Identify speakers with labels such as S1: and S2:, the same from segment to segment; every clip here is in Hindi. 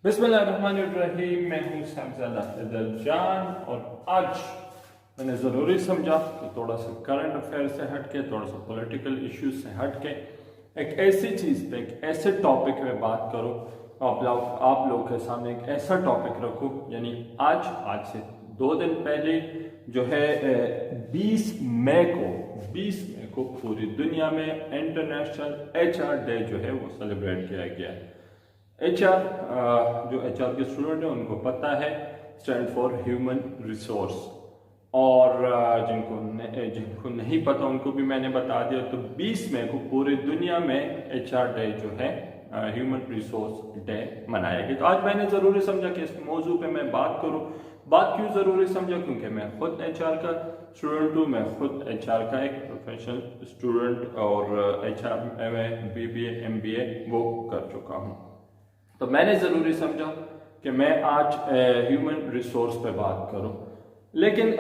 S1: बिस्मिल्लाहिर्रहमानिर्रहीम। मैं हूँ सैमज़ल अफजल जान और आज मैंने ज़रूरी समझा कि थोड़ा सा करंट अफेयर से हटके, थोड़ा सा पॉलिटिकल इश्यूज से हटके एक ऐसी चीज़ पे, एक ऐसे टॉपिक में बात करूँ, आप लोग के सामने एक ऐसा टॉपिक रखूँ। यानी आज से 2 दिन पहले जो है 20 मई को पूरी दुनिया में इंटरनेशनल HR डे जो है वो सेलिब्रेट किया गया है। जो HR के स्टूडेंट हैं उनको पता है, स्टैंड फॉर ह्यूमन रिसोर्स। और जिनको नहीं पता उनको भी मैंने बता दिया। तो 20 मई को पूरी दुनिया में HR डे जो है ह्यूमन रिसोर्स डे मनाया गया। तो आज मैंने ज़रूरी समझा कि इस मौजू पे मैं बात करूं। बात क्यों ज़रूरी समझा? क्योंकि मैं खुद HR का स्टूडेंट हूँ, मैं खुद HR का एक प्रोफेशनल स्टूडेंट और HR में BBA MBA वो कर चुका हूँ। तो मैंने ज़रूरी समझा कि मैं आज ह्यूमन रिसोर्स पे बात करूं, लेकिन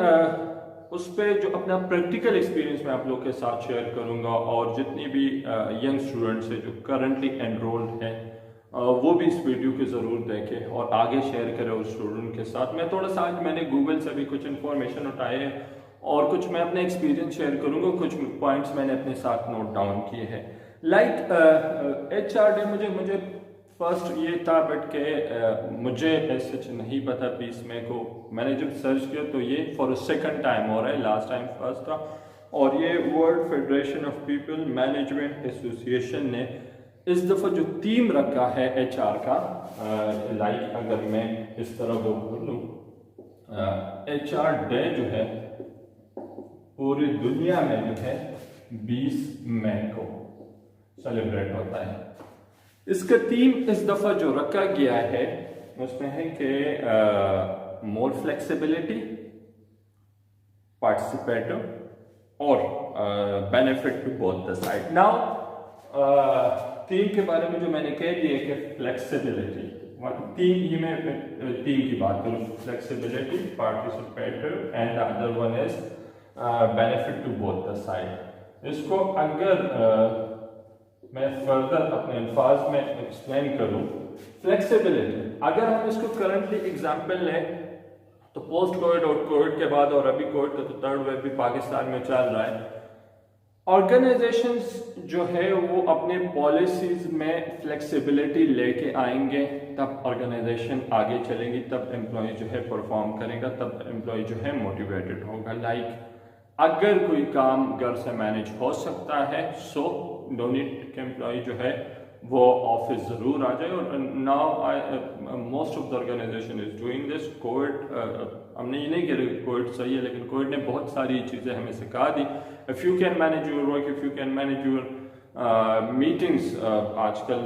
S1: उस पर जो अपना प्रैक्टिकल एक्सपीरियंस मैं आप लोग के साथ शेयर करूंगा और जितनी भी यंग स्टूडेंट्स हैं जो करंटली एनरोल्ड हैं वो भी इस वीडियो को ज़रूर देखें और आगे शेयर करें उस स्टूडेंट के साथ। मैं थोड़ा सा आज मैंने गूगल से भी कुछ इन्फॉर्मेशन उठाए हैं और कुछ मैं अपने एक्सपीरियंस शेयर करूंगा, कुछ पॉइंट्स मैंने अपने साथ नोट डाउन किए हैं। HR डे मुझे फर्स्ट ये था, बट के मुझे सच नहीं पता 20 मई को। मैंने जब सर्च किया तो ये फॉर सेकंड टाइम हो रहा है, लास्ट टाइम फर्स्ट था। और ये world federation of people management association ने इस दफ़ा जो थीम रखा है HR का, अगर मैं इस तरह वो बोल लूँ, HR डे जो है पूरी दुनिया में जो है 20 मई को सेलिब्रेट होता है। इसका थीम इस दफा जो रखा गया है उसमें है कि मोर फ्लेक्सिबिलिटी, पार्टिसिपेटिव और benefit to both the side. Now theme के बारे में जो मैंने कह दिया कि फ्लेक्सिबिलिटी, थीम की बात करूँ, flexibility, participative and other one is benefit to both the side. इसको अगर मैं फर्दर अपने अल्फाज में एक्सप्लेन करूं, फ्लेक्सिबिलिटी अगर हम इसको करंटली एग्जांपल लें तो पोस्ट कोविड और कोविड के बाद और अभी कोविड का तो थर्ड वेव भी पाकिस्तान में चल रहा है। ऑर्गेनाइजेशंस जो है वो अपने पॉलिसीज में फ्लेक्सिबिलिटी लेके आएंगे, तब ऑर्गेनाइजेशन आगे चलेगी, तब एम्प्लॉय जो है परफॉर्म करेगा, तब एम्प्लॉय जो है मोटिवेटेड होगा। अगर कोई काम घर से मैनेज हो सकता है सो नो नीड के एम्प्लॉय जो है वो ऑफिस ज़रूर आ जाए। और now most of the organisation is doing this. Covid हमने ये नहीं कह कोविड सही है, लेकिन कोविड ने बहुत सारी चीज़ें हमें सिखा दी। If you can manage your work, if you can manage your meetings, आजकल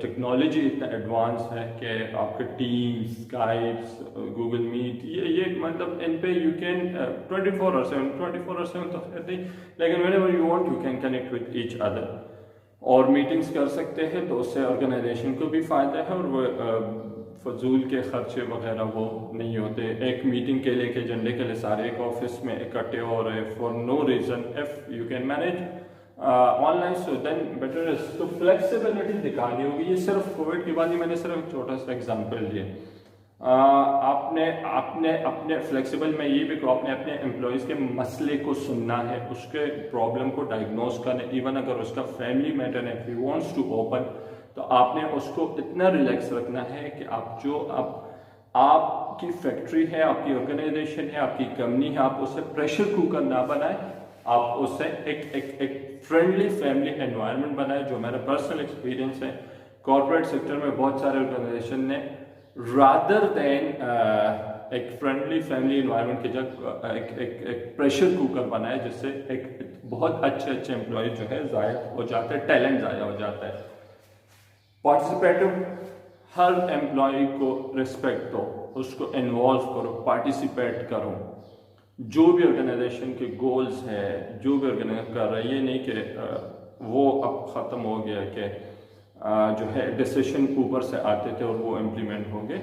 S1: टेक्नोलॉजी इतना एडवांस है कि आपके टीम्स, स्काइप्स, गूगल मीट, ये मतलब इन पे यू कैन 24/7 तो नहीं, लेकिन whenever you want you can connect with each other और मीटिंग्स कर सकते हैं। तो उससे ऑर्गेनाइजेशन को भी फ़ायदा है और वो फजूल के खर्चे वगैरह वो नहीं होते। एक मीटिंग के लिए, के एजेंडे के लिए सारे एक ऑफिस में इकट्ठे हो रहे for no reason. If you can manage online so then better is. तो फ्लेक्सिबिलिटी दिखानी होगी। ये सिर्फ कोविड के बाद ही मैंने सिर्फ एक छोटा सा एग्जांपल दिया। आपने अपने फ्लेक्सिबल में ये भी को आपने अपने एम्प्लॉयज़ के मसले को सुनना है, उसके प्रॉब्लम को डायग्नोज करना है। इवन अगर उसका फैमिली मैटर है, if he wants to open, तो आपने उसको इतना रिलैक्स रखना है कि आपकी फैक्ट्री है, आपकी ऑर्गेनाइजेशन है, आपकी कंपनी है, आप उससे प्रेशर कुकर ना बनाए, आप उससे एक फ्रेंडली फैमिली एनवायरनमेंट बनाए। जो मेरा पर्सनल एक्सपीरियंस है, कॉर्पोरेट सेक्टर में बहुत सारे ऑर्गेनाइजेशन ने रादर देन एक फ्रेंडली फैमिली एनवायरनमेंट की जगह एक प्रेशर कुकर बनाए, जिससे एक बहुत अच्छे एम्प्लॉय जो है ज़ाया हो जाते हैं, टैलेंट ज़ाया हो जाता है। पार्टिसिपेटिव, हर एम्प्लॉय को रिस्पेक्ट दो, उसको इन्वॉल्व करो, पार्टिसिपेट करो। जो भी ऑर्गेनाइजेशन के गोल्स है, जो भी ऑर्गेनाइज कर रहा है, ये नहीं कि वो अब ख़त्म हो गया कि जो है डिसीजन ऊपर से आते थे और वो इम्प्लीमेंट हो गए।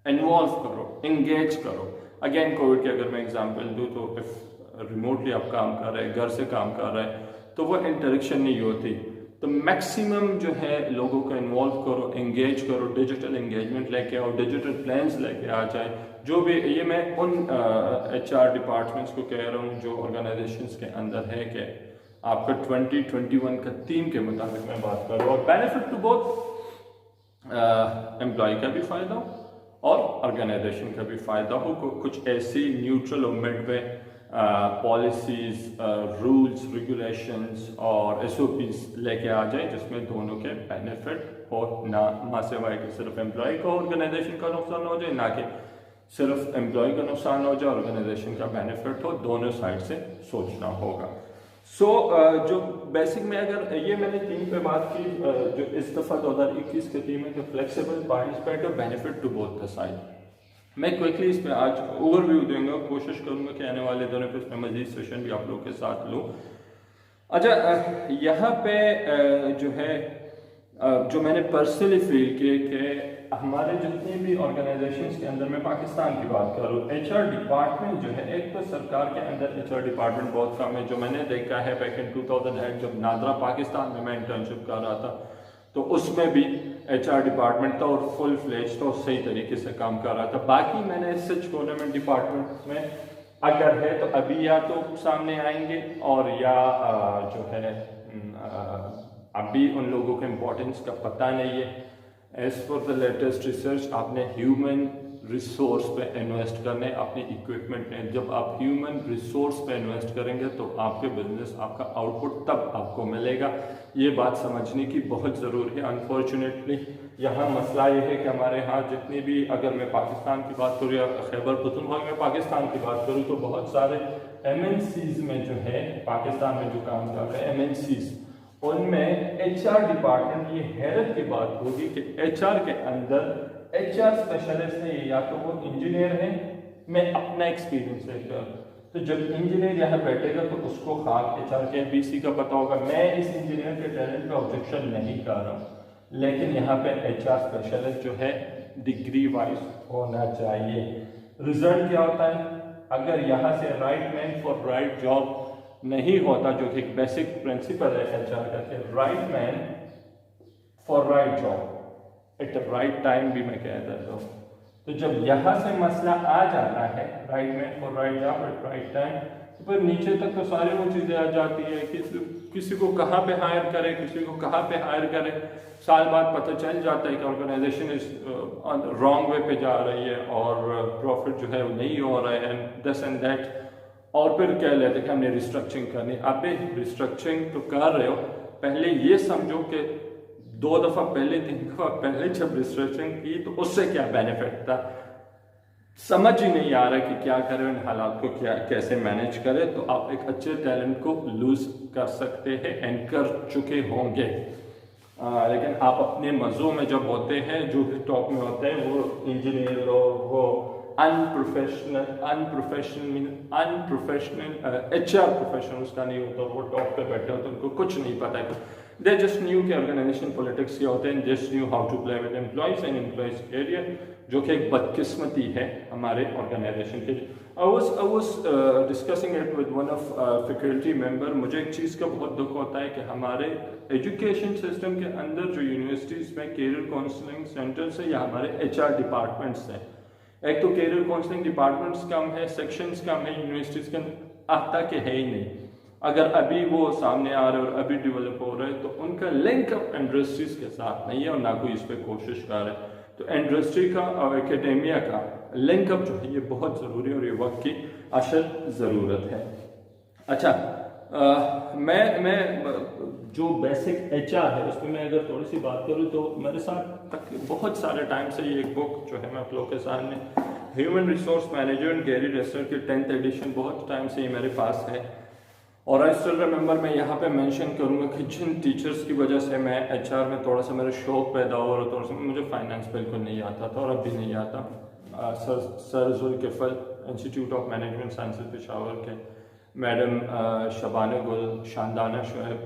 S1: इन्वॉल्व करो, इंगेज करो। अगेन कोविड की अगर मैं एग्जांपल दूँ तो इफ रिमोटली आप काम कर रहे हैं, घर से काम कर रहे हैं, तो वो इंटरेक्शन नहीं होती। तो मैक्सिमम जो है लोगों को इन्वॉल्व करो, एंगेज करो, डिजिटल एंगेजमेंट लेके आओ, डिजिटल प्लान्स लेके आ जाए। जो भी ये मैं उन HR डिपार्टमेंट्स को कह रहा हूँ जो ऑर्गेनाइजेशंस के अंदर है कि आपका 2021 का थीम के मुताबिक मैं बात कर रहा हूँ, और बेनिफिट टू बोथ एम्प्लॉय का भी फायदा हो और ऑर्गेनाइजेशन का भी फायदा हो। कुछ ऐसी न्यूट्रल और mid way policies, rules, regulations और SOPs लेके आ जाए जिसमें दोनों के बेनिफिट हो, ना सिवाय कि सिर्फ एम्प्लॉय को ऑर्गेनाइजेशन का नुकसान हो जाए, ना कि सिर्फ एम्प्लॉय का नुकसान हो जाए, ऑर्गेनाइजेशन का बेनिफिट हो। दोनों साइड से सोचना होगा। जो बेसिक में अगर ये मैंने थीम पे बात की, जो इस दफ़ा 2021 की थीम है कि फ्लेक्सिबल, पार्टिसिपेट और benefit to both the side. मैं क्विकली इस पे आज ओवरव्यू दूंगा, कोशिश करूंगा कि आने वाले दिनों पे इसमें मजीद सेशन भी आप लोगों के साथ लूँ। अच्छा, यहाँ पे जो है जो मैंने पर्सनली फील किए कि हमारे जितने भी ऑर्गेनाइजेशंस के अंदर, मैं पाकिस्तान की बात करूँ, HR डिपार्टमेंट जो है, एक तो सरकार के अंदर HR डिपार्टमेंट बहुत कम है। जो मैंने देखा है बैक इन 2008 जब नादरा पाकिस्तान में मैं इंटर्नशिप कर रहा था, तो उसमें भी HR डिपार्टमेंट था और फुल फ्लेज था, सही तरीके से काम कर रहा था। बाकी मैंने सच गवर्नमेंट डिपार्टमेंट में अगर है तो अभी या तो सामने आएंगे और या जो है अभी उन लोगों को इम्पोर्टेंस का पता नहीं है। As for the latest research, आपने ह्यूमन रिसोर्स पे इन्वेस्ट करने, अपने इक्विपमेंट में। जब आप ह्यूमन रिसोर्स पे इन्वेस्ट करेंगे तो आपके बिजनेस, आपका आउटपुट तब आपको मिलेगा। ये बात समझने की बहुत ज़रूरी है। अनफॉर्चुनेटली यहाँ मसला ये है कि हमारे यहाँ जितनी भी, अगर मैं पाकिस्तान की बात करूँ या खैबर पख्तूनख्वा में पाकिस्तान की बात करूँ, तो बहुत सारे MNCs में जो है पाकिस्तान में जो काम कर रहे हैं MNCs, उनमें HR डिपार्टमेंट, ये हैरत की बात होगी कि HR के अंदर HR स्पेशलिस्ट है, या तो वो इंजीनियर है। मैं अपना एक्सपीरियंस लेकर, तो जब इंजीनियर यहाँ बैठेगा तो उसको खाक HR के BC का पता होगा। मैं इस इंजीनियर के टैलेंट पे ऑब्जेक्शन नहीं कर रहा हूँ, लेकिन यहाँ पे HR स्पेशलिस्ट जो है डिग्री वाइज होना चाहिए। रिजल्ट क्या होता है, अगर यहाँ से right man for right job नहीं होता, जो कि एक बेसिक प्रिंसिपल है HR का, कि right man for right job at the right time भी मैं कह देता हूँ। तो जब यहाँ से मसला आ जाता है, right man for right job at right time, तो फिर नीचे तक तो सारी वो चीज़ें आ जाती है कि किसी को कहाँ पे हायर करे, किसी को कहाँ पे हायर करे। साल बाद पता चल जाता है कि ऑर्गेनाइजेशन इज रॉन्ग वे पे जा रही है और प्रॉफिट जो है वो नहीं हो रहा है, एंड दिस एंड दैट। और फिर कह लेते कि हमने रिस्ट्रक्चरिंग करनी। अब रिस्ट्रक्चरिंग तो कर रहे हो, पहले ये समझो कि 2 दफ़ा पहले, 3 दफ़ा पहले जब रिस्ट्रक्चरिंग की तो उससे क्या बेनिफिट था, समझ ही नहीं आ रहा कि क्या करें, उन हालात को क्या कैसे मैनेज करें। तो आप एक अच्छे टैलेंट को लूज कर सकते हैं, एंड कर चुके होंगे। लेकिन आप अपने मज़ों में जब होते हैं, जो भी टॉप में होते हैं, वो इंजीनियर लोग, वो अनप्रोफेशनल HR प्रोफेशनल्स का नहीं होता, वो टॉप पे बैठे होते हैं, उनको कुछ नहीं पता है। दे जस्ट न्यू कि ऑर्गेनाइजेशन पॉलिटिक्स क्या होते हैं, just knew how to play with employees and employees career, जो कि एक बदकिस्मती है हमारे ऑर्गेनाइजेशन के। I was discussing it with one of faculty member. मुझे एक चीज़ का बहुत दुख होता है कि हमारे एजुकेशन सिस्टम के अंदर जो यूनिवर्सिटीज़ में कैरियर काउंसलिंग सेंटर्स है या हमारे HR डिपार्टमेंट्स हैं, एक तो कैरियर काउंसलिंग डिपार्टमेंट्स कम है, सेक्शंस कम है यूनिवर्सिटीज़ के अंदर, आता के है ही नहीं। अगर अभी वो सामने आ रहे और अभी डेवलप हो रहे हैं, तो उनका लिंक अप इंडस्ट्रीज के साथ नहीं है और ना कोई इस पर कोशिश कर रहे हैं। तो इंडस्ट्री का और एकेडेमिया का लिंकअप जो है ये बहुत ज़रूरी है और ये वक्त की असल ज़रूरत है। अच्छा, मैं जो बेसिक HR है उसमें मैं अगर थोड़ी सी बात करूँ तो मेरे साथ तक बहुत सारे टाइम से ये एक बुक जो है मैं आप लोगों के सामने, human resource management Gary Dessler की 10th एडिशन, बहुत टाइम से ये मेरे पास है। और आई स्टिल रिमेंबर, मैं यहाँ पे मेंशन करूँगा कि जिन टीचर्स की वजह से मैं HR में थोड़ा सा मेरा शौक पैदा हो रहा था, थोड़ा सा मुझे फाइनेंस बिल्कुल नहीं आता था और अब भी नहीं आता। Sir Zulkifal Institute of Management Sciences Peshawar के madam Shabana Gul, Shandana Shoaib,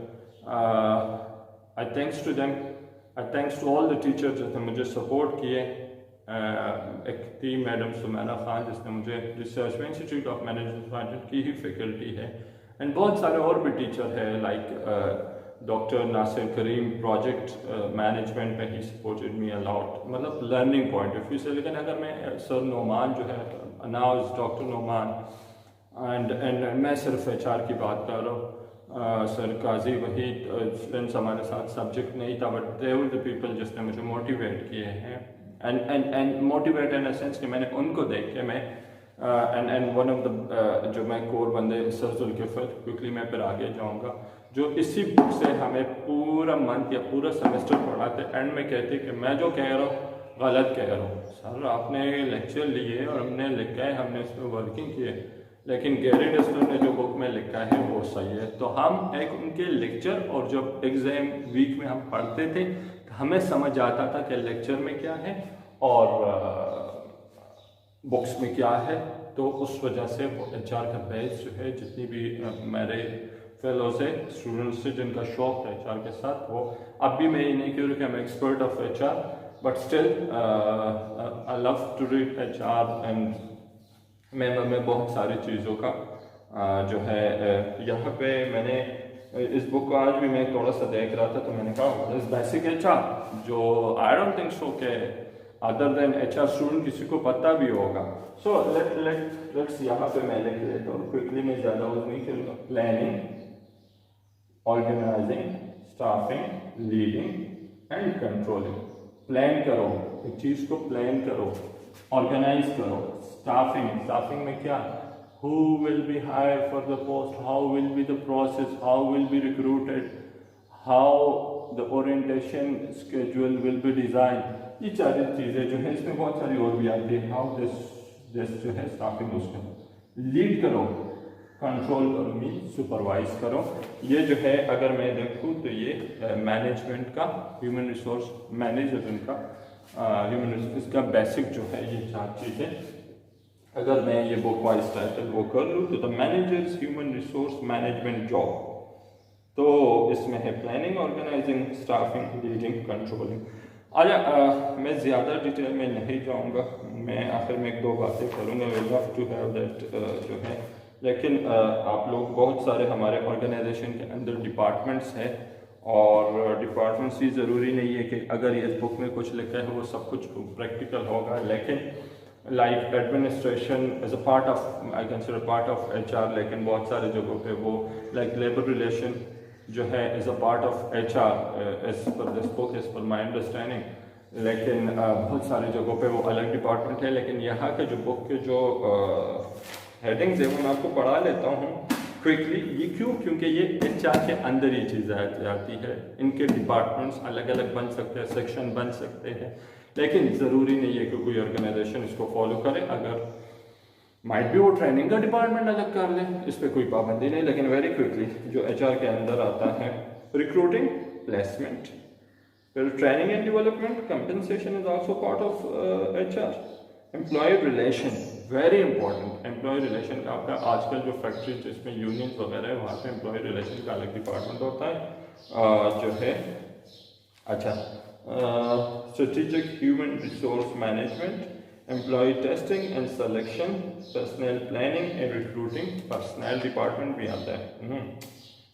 S1: I thanks to them, I thanks to all the teachers जिसने मुझे सपोर्ट किए। एक थी मैडम सुमैना खान जिसने मुझे रिसर्च में इंस्टीट्यूट ऑफ मैनेजमेंट की ही फैकल्टी है, एंड बहुत सारे और भी टीचर है लाइक डॉक्टर नासिर करीम प्रोजेक्ट मैनेजमेंट में ही सपोर्टेड मी अलॉट, मतलब लर्निंग पॉइंट ऑफ व्यू से। लेकिन अगर मैं सर नोमान जो है, now is doctor Noman, and मैं सिर्फ HR की बात कर रहा हूँ। सर काजी वहीद स्टूडेंट्स हमारे साथ सब्जेक्ट नहीं था, but they were the people जिसने मुझे मोटिवेट किए हैं, and motivate in a sense कि मैंने उनको देख के मैं एंड वन ऑफ द जो मैं कोर बंदे सर जुल्किफल, क्विकली मैं फिर आगे जाऊँगा, जो इसी बुक से हमें पूरा मंथ या पूरा सेमेस्टर पढ़ाते, एंड में कहते कि मैं जो कह रहा हूँ गलत कह रहा हूँ सर, आपने लेक्चर लिए और हमने लिखा है, हमने इसमें वर्किंग की है, लेकिन गैरी डेस्टर ने जो बुक में लिखा है वो सही है। तो हम एक उनके लेक्चर, और जब एग्जाम वीक में हम पढ़ते थे तो हमें समझ आता था कि लेक्चर में क्या है और बुक्स में क्या है। तो उस वजह से वो HR का बेस जो है, जितनी भी मेरे फेलोज है, स्टूडेंट्स से जिनका शौक है HR के साथ, वो अब भी मैं ये नहीं कह रहा कि मैं expert of HR, but still I love to read HR, and मैं बहुत सारी चीज़ों का जो है यहाँ पे मैंने इस बुक को आज भी मैं थोड़ा सा देख रहा था, तो मैंने कहा इस बेसिक HR, जो आई डोंट थिंक सो के अदर देन HR स्टूडेंट किसी को पता भी होगा। सो लेट्स यहाँ पे मैं लिख लेता हूँ क्विकली, मैं ज़्यादा वो नहीं करूँगा। Planning, organising, staffing, leading and controlling. Plan करो, एक चीज़ को प्लान करो, ऑर्गेनाइज करो, स्टाफिंग में क्या, who will be hired for the post, how will be the process, how will be recruited, how the orientation schedule will be designed, ये सारी चीज़ें जो है, इसमें बहुत सारी और भी आती है। हाउ दिस जो है स्टाफिंग, उसको लीड करो, कंट्रोल करो, मीन सुपरवाइज करो। ये जो है अगर मैं देखूँ तो ये मैनेजमेंट का, ह्यूमन रिसोर्स मैनेजमेंट का, ह्यूमन रिसोर्स का बेसिक जो है, ये 4 चीज़ें अगर मैं ये बुक वाइज टाइटल वो कर लूँ तो the managers human resource management job, तो इसमें है planning, organising, staffing, leading, controlling. अच्छा, मैं ज़्यादा डिटेल में नहीं जाऊँगा, मैं आखिर में 1-2 बातें करूँगा। We love to have that जो है, लेकिन आप लोग बहुत सारे हमारे ऑर्गेनाइजेशन के अंदर डिपार्टमेंट्स हैं, और डिपार्टमेंट्स ही ज़रूरी नहीं है कि अगर इस बुक में कुछ लिखा है वो सब कुछ प्रैक्टिकल होगा, लेकिन like administration as a part of, I consider part of HR, लेकिन बहुत सारे जगहों पे वो लाइक लेबर रिलेशन जो है as a part of HR as per this book, as per my understanding, लेकिन बहुत सारी जगहों पे वो अलग डिपार्टमेंट है। लेकिन यहाँ के जो बुक के जो हेडिंग्स है वो मैं आपको पढ़ा लेता हूँ क्विकली। ये क्यों? क्योंकि ये HR के अंदर ये चीज़ आती है। इनके डिपार्टमेंट्स अलग अलग बन सकते हैं, सेक्शन बन सकते हैं, लेकिन ज़रूरी नहीं है कि कोई ऑर्गेनाइजेशन इसको फॉलो करे। अगर माइट भी वो ट्रेनिंग का डिपार्टमेंट अलग कर ले, इस पर कोई पाबंदी नहीं। लेकिन वेरी क्विकली जो HR के अंदर आता है, रिक्रूटिंग, प्लेसमेंट, फिर training and development, compensation is also part of HR, employ relation, very important. Employ relation का आपका आजकल जो फैक्ट्री जिसमें यूनियंस वगैरह है, वहाँ पे एम्प्लॉय रिलेशन का अलग डिपार्टमेंट होता है जो है। अच्छा, strategic human resource management, employee testing and selection, personnel planning and recruiting, personnel department भी आता है,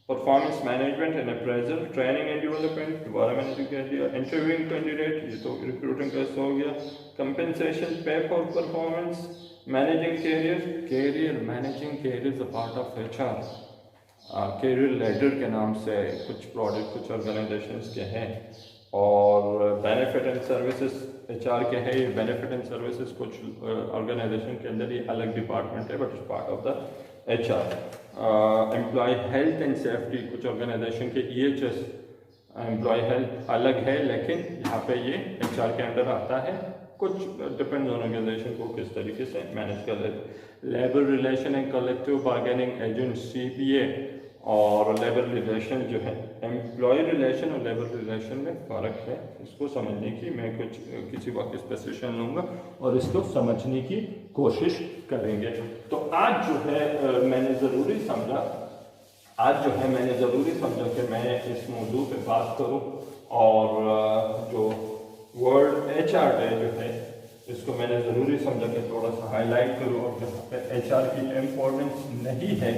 S1: performance management and appraisal, training and development, दोबारा मैंने जो कह दिया, interviewing candidate, ये तो recruiting का हो गया, compensation, pay for performance, managing career managing career is a part of HR, career ladder के नाम से कुछ प्रोडक्ट कुछ ऑर्गेनाइजेशंस के हैं, और बेनिफिट एंड सर्विसेज HR के है। ये बेनिफिट एंड सर्विसेज कुछ ऑर्गेनाइजेशन के अंदर ये अलग डिपार्टमेंट है, but it's part of the HR। Employ health and safety, कुछ ऑर्गेनाइजेशन के EHS एम्प्लॉय हेल्थ अलग है, लेकिन यहाँ पे ये HR के अंदर आता है। कुछ डिपेंड ऑन ऑर्गेनाइजेशन को किस तरीके से मैनेज कर लेते। Labour relation and collective bargaining agent, CBA, और लेबर रिलेशन जो है, एम्प्लॉय रिलेशन और लेबर रिलेशन में फ़र्क है। इसको समझने की मैं किसी वक्त इस पर सेशन लूँगा और इसको समझने की कोशिश करेंगे। तो आज जो है मैंने ज़रूरी समझा कि मैं इस मौजू पे बात करूँ, और जो वर्ल्ड HR डे जो है इसको मैंने ज़रूरी समझा कि थोड़ा सा हाईलाइट करूँ, और जहाँ पे HR की इम्पोर्टेंस नहीं है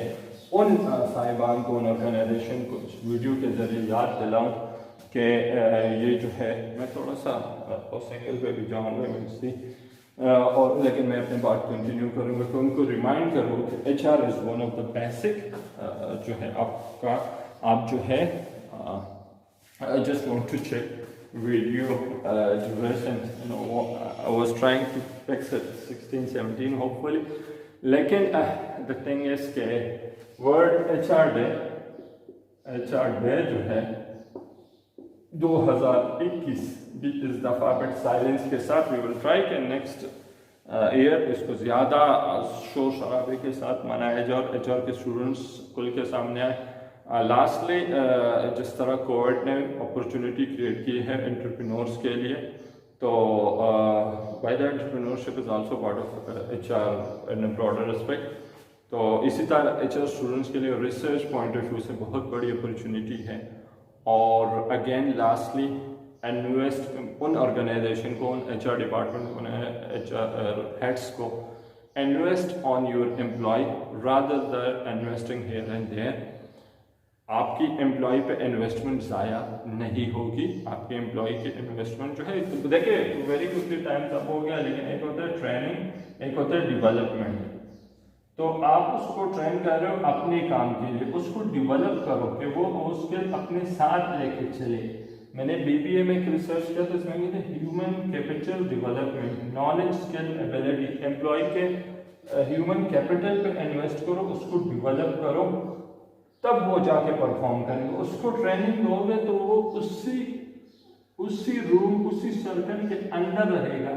S1: उन साहिबान को, उन ऑर्गेनाइजेशन को इस वीडियो के ज़रिए याद दिलाऊं कि ये जो है, मैं थोड़ा सा सिंगल पे भी जाऊँगा और लेकिन मैं अपनी बात कंटिन्यू करूँगा कि उनको रिमाइंड करूँ कि HR is one of the basic जो है आपका, आप जो है I just want to check video duration, I was trying to fix it 16-17 hopefully, लेकिन the thing is के वर्ल्ड HR डे जो है 2021 भी इस दफ़ा बट साइलेंस के साथ वी विल ट्राई के नेक्स्ट ईयर इसको ज़्यादा शोर शराबे के साथ मनाया जाए और HR के स्टूडेंट्स खुल के सामने आए। लास्टली जिस तरह कोविड ने अपॉर्चुनिटी क्रिएट की है एंटरप्रेन्योर्स के लिए, तो by the entrepreneurship is also part of HR in broader respect. तो इसी तरह HR स्टूडेंट्स के लिए रिसर्च पॉइंट ऑफ व्यू से बहुत बड़ी अपॉर्चुनिटी है। और अगेन लास्टली इन्वेस्ट उन ऑर्गेनाइजेशन को, उन HR डिपार्टमेंट, उन HR हेड्स को invest on your employ rather than investing here and there. आपकी एम्प्लॉय पे इन्वेस्टमेंट ज़ाया नहीं होगी, आपके एम्प्लॉय की इन्वेस्टमेंट जो है, देखिए वेरी क्विकली टाइम तब हो गया, लेकिन एक होता है ट्रेनिंग, एक होता है डेवलपमेंट। तो आप उसको ट्रेन कर रहे हो अपने काम के लिए, उसको डेवलप करो कि वो स्किल अपने साथ लेके चले। मैंने BBA में एक रिसर्च किया तो इसमें कहते हैं human capital development, knowledge skill ability, employ के ह्यूमन कैपिटल पे इन्वेस्ट करो, उसको डेवलप करो, तब वो जाके परफॉर्म करेंगे। उसको ट्रेनिंग दोगे तो वो उसी रूम, उसी सर्कल के अंदर रहेगा।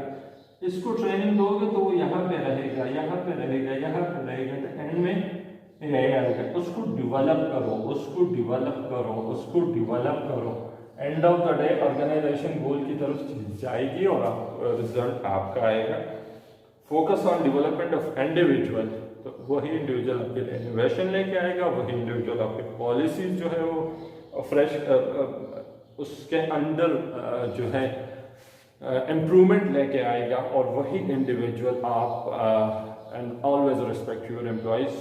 S1: इसको ट्रेनिंग दोगे तो वो यहाँ पे रहेगा, यहाँ पे रहेगा, यहाँ पे रहेगा, तो एंड में यही आएगा। उसको डेवलप करो, उसको डेवलप करो, उसको डेवलप करो। End of the day organisation goal की तरफ जाएगी और रिजल्ट आपका आएगा। Focus on development of individual, तो वही इंडिविजुअल आपके लिए इनोवेशन लेके आएगा, वही इंडिविजुअल आपके पॉलिसीज जो है वो फ्रेश उसके अंदर जो है इम्प्रूवमेंट लेके आएगा, और वही इंडिविजुअल आप and always respect your employees.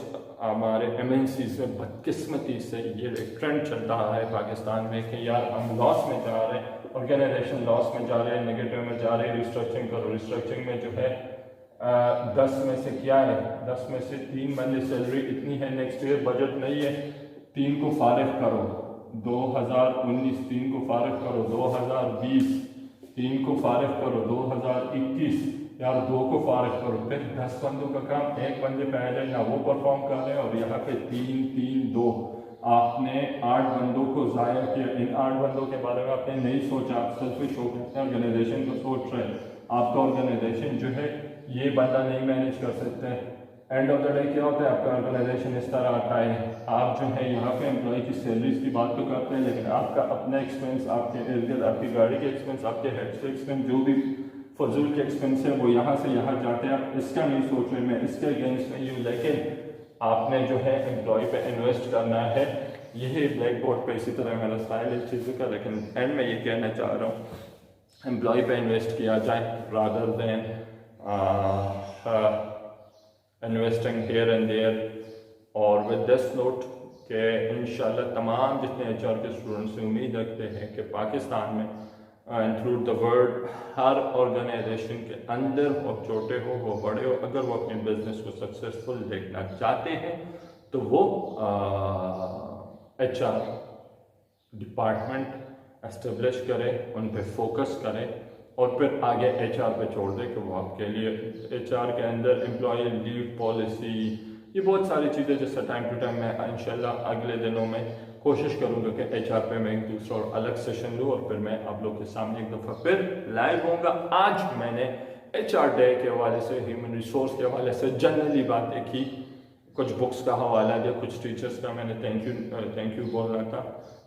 S1: हमारे MNC से बदकिस्मती से ये एक ट्रेंड चल रहा है पाकिस्तान में कि यार हम लॉस में जा रहे हैं, ऑर्गेनाइजेशन लॉस में जा रहे हैं, नेगेटिव में जा रहे हैं, रिस्ट्रक्चरिंग करो। रिस्ट्रक्चरिंग में जो है 10 में से क्या है, 10 में से 3 बंदे सैलरी इतनी है, नेक्स्ट ईयर बजट नहीं है, 3 को फारिग करो, 2019 3 को फारिग करो, 2020 3 को फारिग करो, 2021 यार 2 को फारिग करो, फिर 10 बंदों का काम 1 बंदे पहले ना वो परफॉर्म कर रहे हैं, और यहाँ पे 3-3-2 आपने 8 बंदों को ज़ाया किया। इन 8 बंदों के बारे में आपने नहीं सोचा, आप सेल्फिश हो गए, ऑर्गेनाइजेशन को सोच रहे हैं, आपका ऑर्गेनाइजेशन जो है ये बंदा नहीं मैनेज कर सकते। एंड ऑफ द डे क्या होता है, आपका ऑर्गेनाइजेशन इस तरह आता है, आप जो है यहाँ पे एम्प्लॉय की सैलरीज की बात तो करते हैं, लेकिन आपका अपना एक्सपेंस, आपके इर्द गिर्द आपकी गाड़ी के एक्सपेंस, आपके हेड्स के एक्सपेंस, जो भी फजूल के एक्सपेंस है वो यहाँ से यहाँ जाते हैं। आप इसका नहीं सोच रहे, मैं इसके अगेंस्ट नहीं हूँ, लेकिन आपने जो है एम्प्लॉय पे इन्वेस्ट करना है। यही ब्लैक बोर्ड पे इसी तरह मेरा स्टाइल है चीज़ों का, लेकिन एंड में ये कहना चाह रहा हूँ एम्प्लॉय पे इन्वेस्ट किया जाए rather than investing here and there. और विद दिस नोट के इंशाल्लाह तमाम जितने HR के स्टूडेंट्स से उम्मीद रखते हैं कि पाकिस्तान में एंड थ्रू द वर्ल्ड हर ऑर्गेनाइजेशन के अंदर हो, छोटे हो वो बड़े हो, अगर वो अपने बिजनेस को सक्सेसफुल देखना चाहते हैं तो वो HR डिपार्टमेंट एस्टेब्लिश करें, उन पे फोकस करें, और फिर आगे HR पे छोड़ दें कि वो आपके लिए HR के अंदर एम्प्लॉय लीव पॉलिसी, ये बहुत सारी चीज़ें जिससे टाइम टू टाइम मैं इंशाल्लाह अगले दिनों में कोशिश करूँगा कि HR पे मैं एक दूसरा और अलग सेशन लूँ, और फिर मैं आप लोग के सामने एक दफ़ा फिर लाइव होऊंगा। आज मैंने HR डे के हवाले से, ह्यूमन रिसोर्स के हवाले से जनरली बातें की, कुछ बुक्स का हवाला दिया, कुछ टीचर्स का मैंने थैंक यू बोल रहा था।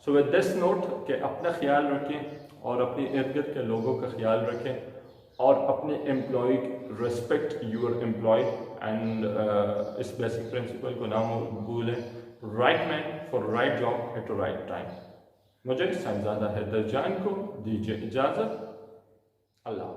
S1: सो विद दिस नोट कि अपना ख्याल रखें और अपने इर्द गिर्द के लोगों का ख्याल रखें, और अपने employ respect your employ, and इस बेसिक प्रिंसिपल को ना भूलें, right man for right job at right time. मुझे साहिबजादा हैदर जान को दीजिए इजाज़त। अल्लाह।